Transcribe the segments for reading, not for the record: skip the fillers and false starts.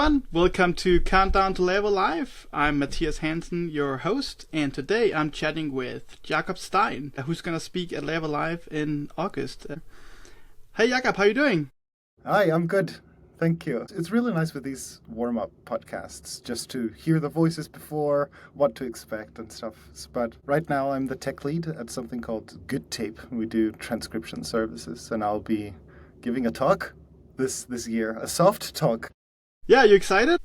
everyone. Welcome to Countdown to Laravel Live. I'm Mathias Hansen, your host, and today I'm chatting with Jakob Steinn, who's going to speak at Laravel Live in August. Hey Jakob, how are you doing? Hi, I'm good. Thank you. It's really nice with these warm-up podcasts, just to hear the voices before, what to expect and stuff. But right now I'm the tech lead at something called Good Tape. We do transcription services, and I'll be giving a talk this year, a soft talk. Yeah, you excited?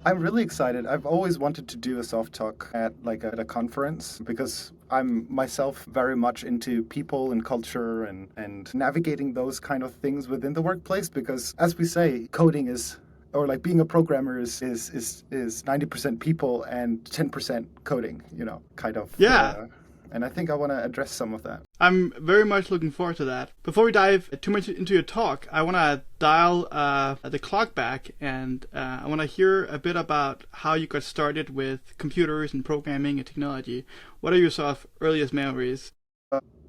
I'm really excited. I've always wanted to do a soft talk at a conference because I'm myself very much into people and culture and navigating those kind of things within the workplace, because as we say, coding is, or like being a programmer is 90% people and 10% coding, kind of. Yeah. And I think I want to address some of that. I'm very much looking forward to that. Before we dive too much into your talk, I want to dial the clock back, and I want to hear a bit about how you got started with computers and programming and technology. What are your sort of earliest memories?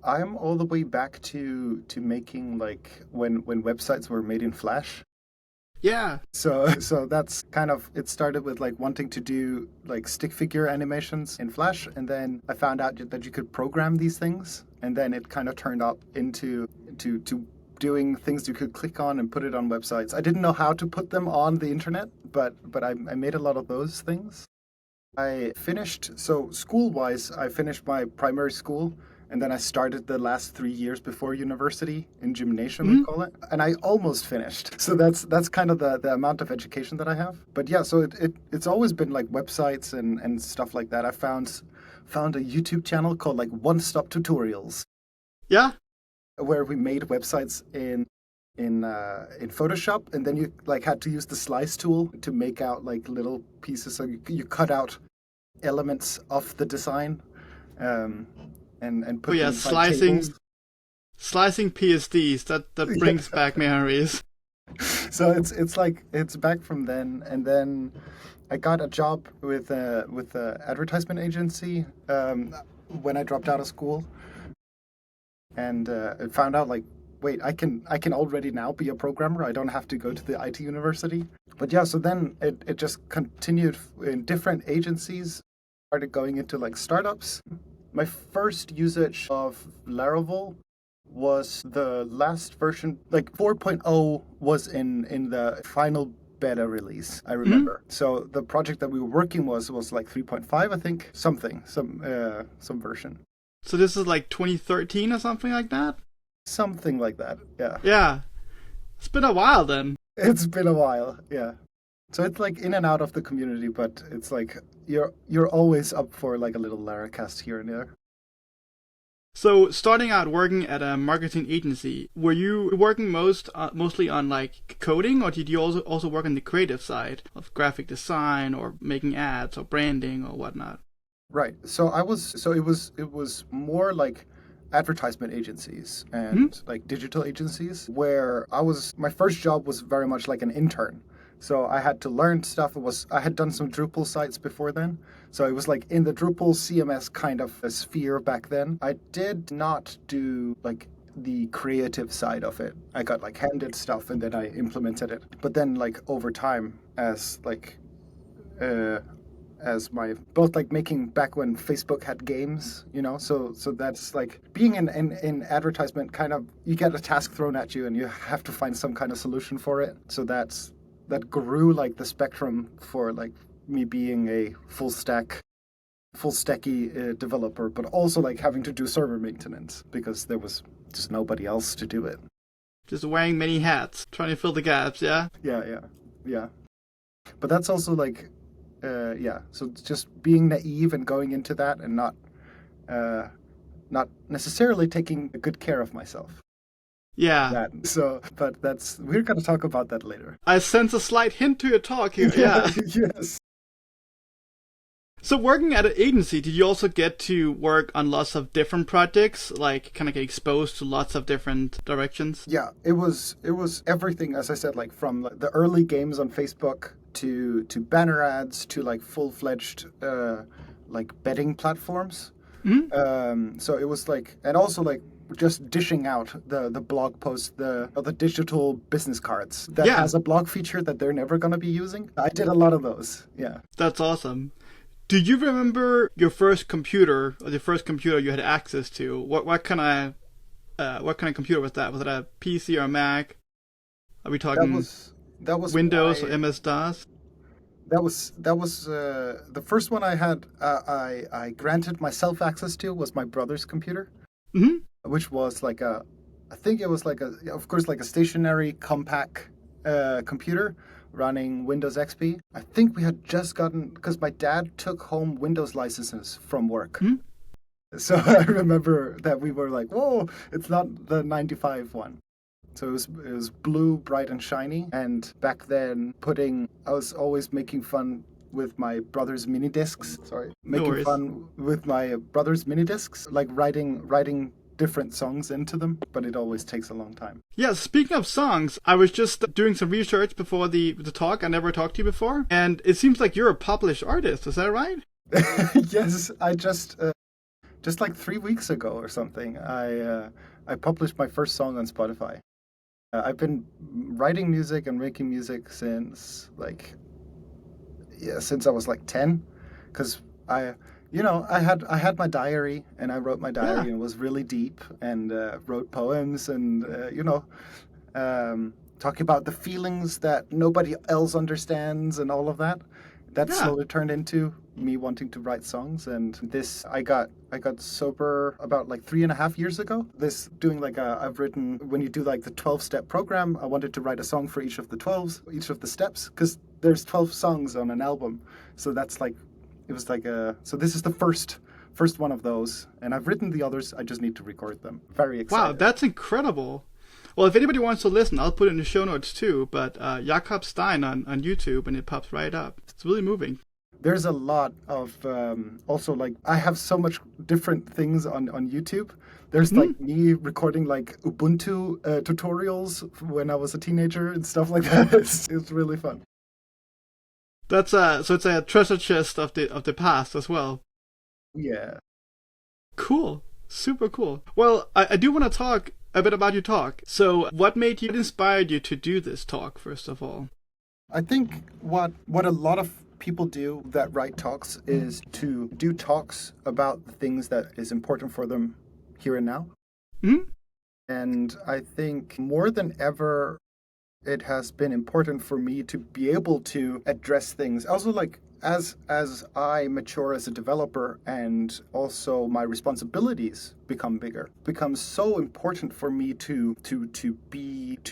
I'm all the way back to making when websites were made in Flash. Yeah. So that's kind of, it started with wanting to do stick figure animations in Flash, and then I found out that you could program these things, and then it kind of turned up into doing things you could click on and put it on websites. I didn't know how to put them on the internet, but I made a lot of those things. I finished, so school-wise, I finished my primary school, and then I started the last 3 years before university in gymnasium, we call it. And I almost finished. So that's kind of the amount of education that I have. But yeah, so it's always been websites and stuff like that. I found a YouTube channel called One Stop Tutorials. Yeah. Where we made websites in Photoshop, and then you had to use the slice tool to make out little pieces. So you cut out elements of the design. And put them inside tables. Slicing PSDs, that brings back memories. So it's back from then, and then I got a job with a advertisement agency when I dropped out of school, and I found out wait, I can already now be a programmer. I don't have to go to the IT university. But yeah, so then it just continued in different agencies. Started going into startups. My first usage of Laravel was the last version, 4.0 was in the final beta release, I remember. So the project that we were working was 3.5, I think, some version. So this is 2013 or something like that? Something like that, yeah. Yeah. It's been a while then. It's been a while, yeah. So it's in and out of the community, but it's you're always up for a little Laracast here and there. So starting out working at a marketing agency, were you working mostly on coding, or did you also work on the creative side of graphic design or making ads or branding or whatnot? Right. So it was more advertisement agencies and digital agencies, where my first job was very much like an intern. So I had to learn stuff. I had done some Drupal sites before then. So it was in the Drupal CMS kind of a sphere back then. I did not do the creative side of it. I got handed stuff and then I implemented it. But then over time, as my both making back when Facebook had games, so that's being in advertisement, kind of you get a task thrown at you and you have to find some kind of solution for it. So that grew the spectrum for me being a full stacky developer, but also having to do server maintenance because there was just nobody else to do it. Just wearing many hats, trying to fill the gaps, yeah? Yeah. But that's also so just being naive and going into that and not necessarily taking good care of myself. Yeah. But we're going to talk about that later. I sense a slight hint to your talk here. Yeah. Yes. So working at an agency, did you also get to work on lots of different projects, kind of get exposed to lots of different directions? Yeah, it was everything, as I said, from the early games on Facebook to banner ads to full-fledged betting platforms. So it was and also just dishing out the blog posts, the digital business cards that Yeah. has a blog feature that they're never going to be using. I did a lot of those. Yeah. That's awesome. Do you remember your first computer, or the first computer you had access to? What kind of computer was that? Was it a PC or a Mac? Are we talking That was Windows or MS DOS? That was the first one I had. I granted myself access to was my brother's computer, Hmm. which was like I think it was like of course, like a stationary compact computer running Windows XP. I think we had just gotten, because my dad took home Windows licenses from work. Hmm. So I remember that we were like, whoa, it's not the 95 one. So it was blue, bright and shiny. And back then, I was always making fun with my brother's mini discs. Sorry, making fun with my brother's mini discs, like writing different songs into them. But it always takes a long time. Yeah, speaking of songs, I was just doing some research before the talk. I never talked to you before, and it seems like you're a published artist. Is that right? Yes, I just like 3 weeks ago or something, I published my first song on Spotify. I've been writing music and making music since I was like 10, because I had my diary and I wrote my diary, and it was really deep, and wrote poems, and talking about the feelings that nobody else understands and all of that. That slowly turned into me wanting to write songs, and I got sober about like 3.5 years ago. I've written, when you do like the 12-step program, I wanted to write a song for each of the steps, because there's 12 songs on an album. So that's like, it was like so this is the first one of those, and I've written the others. I just need to record them. Very excited. Wow, that's incredible. Well, if anybody wants to listen, I'll put it in the show notes too, but Jakob Steinn on YouTube, and it pops right up. It's really moving. There's a lot of, also, like, I have so much different things on YouTube. There's like me recording like Ubuntu tutorials when I was a teenager and stuff like that. It's really fun. That's so it's a treasure chest of the past as well. Yeah. Cool. Super cool. Well, I do want to talk a bit about your talk. So what inspired you to do this talk, first of all? I think what a lot of people do that write talks is to do talks about the things that is important for them here and now. Mm-hmm. And I think more than ever, it has been important for me to be able to address things. Also, like, as I mature as a developer, and also my responsibilities become bigger, becomes so important for me to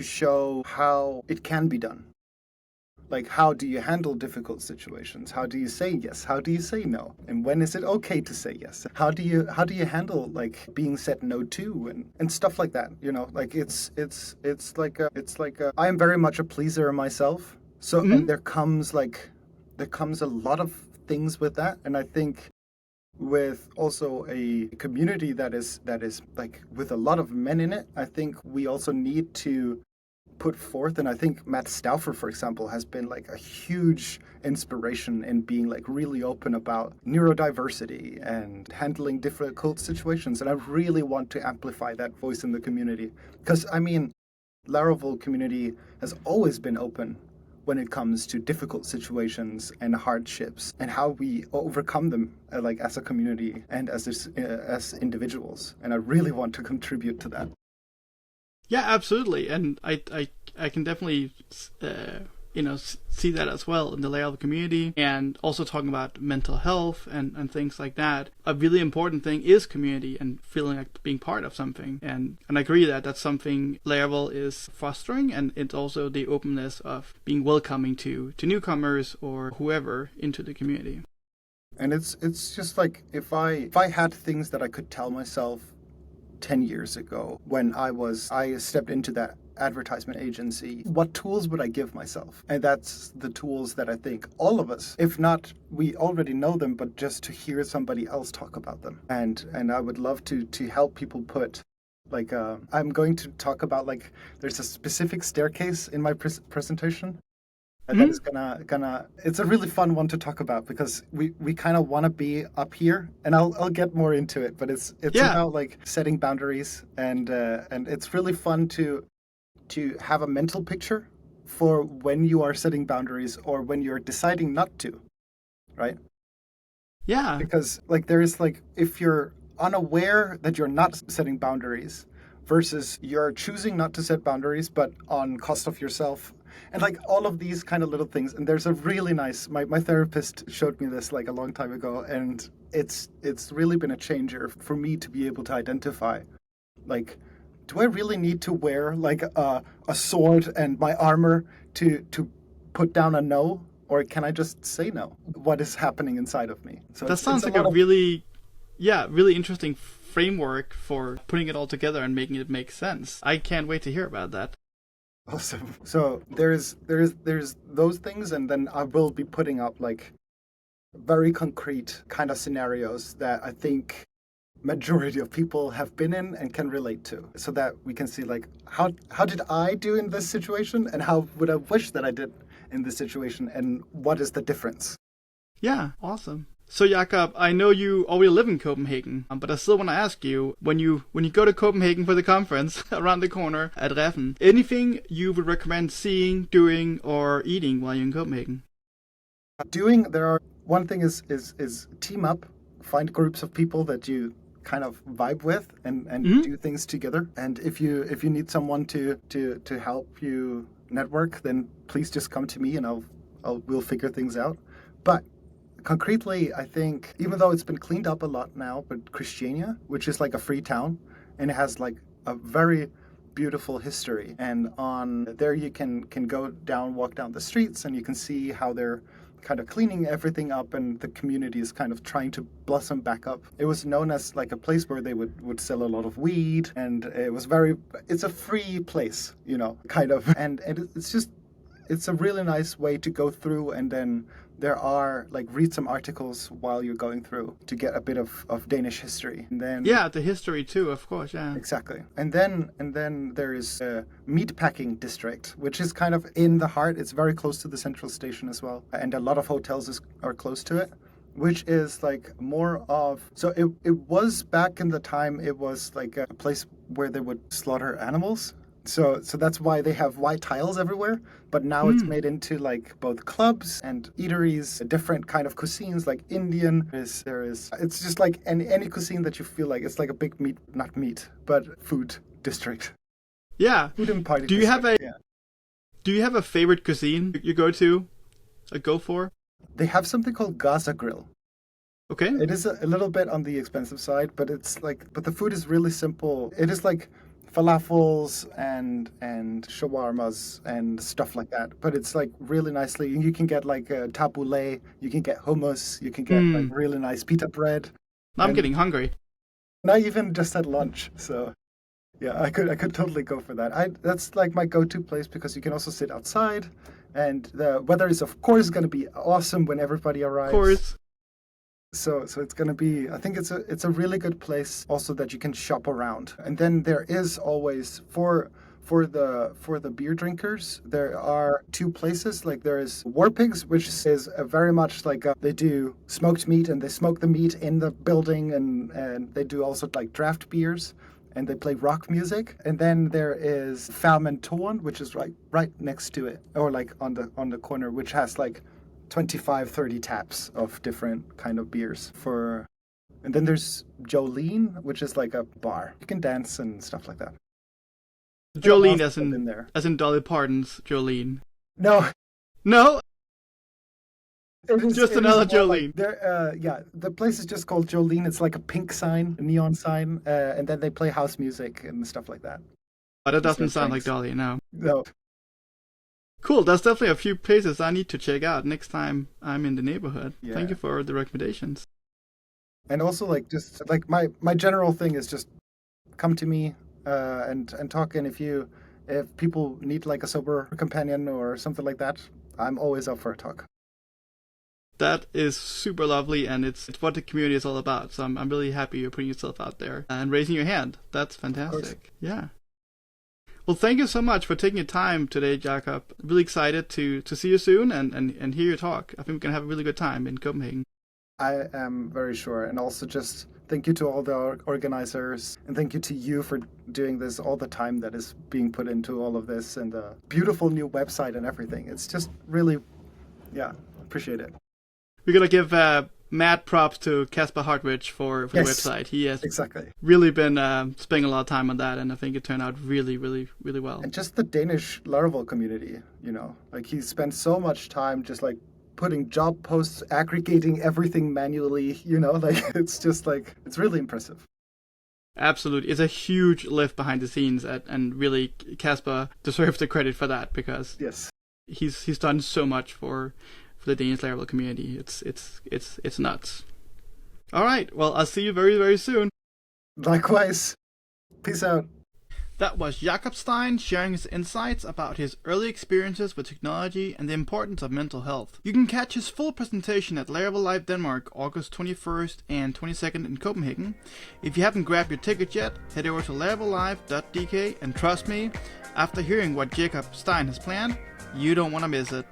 show how it can be done. Like, how do you handle difficult situations? How do you say yes? How do you say no? And when is it okay to say yes? How do you handle like being said no to, and stuff like that? You know, like it's like I am very much a pleaser myself. So and there comes a lot of things with that, and I think with also a community that is like with a lot of men in it, I think we also need to put forth, and I think Matt Stauffer, for example, has been like a huge inspiration in being like really open about neurodiversity and handling difficult situations, and I really want to amplify that voice in the community, because I mean, Laravel community has always been open when it comes to difficult situations and hardships, and how we overcome them, like as a community and as individuals, and I really want to contribute to that. Yeah, absolutely, and I can definitely see that as well in the Laravel community, and also talking about mental health and things like that. A really important thing is community and feeling like being part of something, and I agree that that's something Laravel is fostering, and it's also the openness of being welcoming to newcomers or whoever into the community. And it's just like if I had things that I could tell myself 10 years ago when I stepped into that advertisement agency, what tools would I give myself? And that's the tools that I think all of us, if not we already know them, but just to hear somebody else talk about them. And I would love to help people put, like, I'm going to talk about, like, there's a specific staircase in my presentation. that is gonna. It's a really fun one to talk about because we kind of want to be up here, and I'll get more into it. But it's about like setting boundaries, and it's really fun to have a mental picture for when you are setting boundaries or when you're deciding not to, right? Yeah. Because like there is like if you're unaware that you're not setting boundaries versus you're choosing not to set boundaries but on cost of yourself and like all of these kind of little things. And there's a really nice my therapist showed me this like a long time ago, and it's really been a changer for me to be able to identify like, do I really need to wear like a sword and my armor to put down a no? Or can I just say no? What is happening inside of me? So that sounds like a really interesting framework for putting it all together and making it make sense. I can't wait to hear about that. Awesome. So there's those things, and then I will be putting up like very concrete kind of scenarios that I think majority of people have been in and can relate to, so that we can see like how did I do in this situation and how would I wish that I did in this situation, and what is the difference? Yeah, awesome. So Jakob, I know you already live in Copenhagen, but I still want to ask you, when you go to Copenhagen for the conference around the corner at Reffen, anything you would recommend seeing, doing, or eating while you're in Copenhagen? One thing is team up, find groups of people that you kind of vibe with and do things together. And if you need someone to help you network, then please just come to me and we'll figure things out. But concretely, I think, even though it's been cleaned up a lot now, but Christiania, which is like a free town, and it has like a very beautiful history. And on there you can walk down the streets, and you can see how they're kind of cleaning everything up, and the community is kind of trying to blossom back up. It was known as like a place where they would sell a lot of weed, and it's a free place, kind of. And it's a really nice way to go through, and then there are like read some articles while you're going through to get a bit of Danish history. And then the history too, of course, yeah. Exactly. And then there is a meatpacking district, which is kind of in the heart. It's very close to the central station as well, and a lot of hotels are close to it, which is like more of, so it was back in the time, it was like a place where they would slaughter animals. So that's why they have white tiles everywhere. But now it's made into like both clubs and eateries, different kind of cuisines, like Indian. It's just like any cuisine that you feel like it's like a big food district. Yeah. Food and party. Do you have a favorite cuisine you go for? They have something called Gaza Grill. Okay. It is a little bit on the expensive side, but but the food is really simple. It is like falafels and shawarmas and stuff like that, but it's like really nicely. You can get like a tabbouleh, you can get hummus, you can get like really nice pita bread. I'm getting hungry. Not even just at lunch, so yeah, I could totally go for that. That's like my go-to place because you can also sit outside, and the weather is of course going to be awesome when everybody arrives. Of course. So it's going to be, I think it's a really good place also that you can shop around. And then there is always for the beer drinkers, there are two places. Like there is War Pigs, which is very much like they do smoked meat, and they smoke the meat in the building, and they do also like draft beers, and they play rock music. And then there is Fermentoren, which is right next to it, or like on the corner, which has like 25-30 taps of different kind of beers and then there's Jolene, which is like a bar. You can dance and stuff like that. Jolene as in Dolly Parton's Jolene. No. It's just another Jolene. The place is just called Jolene. It's like a pink sign, a neon sign, and then they play house music and stuff like that. But it doesn't sound like Dolly, no. No. Cool, there's definitely a few places I need to check out next time I'm in the neighborhood. Yeah. Thank you for the recommendations. And also, like, just like my general thing is just come to me and talk. And if people need like a sober companion or something like that, I'm always up for a talk. That is super lovely, and it's what the community is all about. So I'm really happy you're putting yourself out there and raising your hand. That's fantastic. Yeah. Well, thank you so much for taking your time today, Jakob. Really excited to see you soon and hear your talk. I think we can have a really good time in Copenhagen. I am very sure. And also just thank you to all the organizers, and thank you to you for doing this, all the time that is being put into all of this, and the beautiful new website and everything. It's just really, appreciate it. We're going to give mad props to Kasper Hartwich for the website. He has really been spending a lot of time on that, and I think it turned out really, really, really well. And just the Danish Laravel community, like he spent so much time just like putting job posts, aggregating everything manually, like it's just like, it's really impressive. Absolutely. It's a huge lift behind the scenes, and really Kasper deserves the credit for that, because he's done so much for the Danish Laravel community. It's nuts. All right. Well, I'll see you very, very soon. Likewise. Peace out. That was Jakob Steinn sharing his insights about his early experiences with technology and the importance of mental health. You can catch his full presentation at Laravel Live Denmark, August 21st and 22nd in Copenhagen. If you haven't grabbed your ticket yet, head over to laravellive.dk, and trust me, after hearing what Jakob Steinn has planned, you don't want to miss it.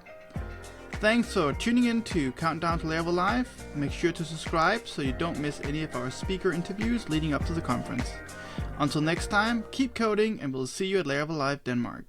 Thanks for tuning in to Countdown to Laravel Live. Make sure to subscribe so you don't miss any of our speaker interviews leading up to the conference. Until next time, keep coding, and we'll see you at Laravel Live Denmark.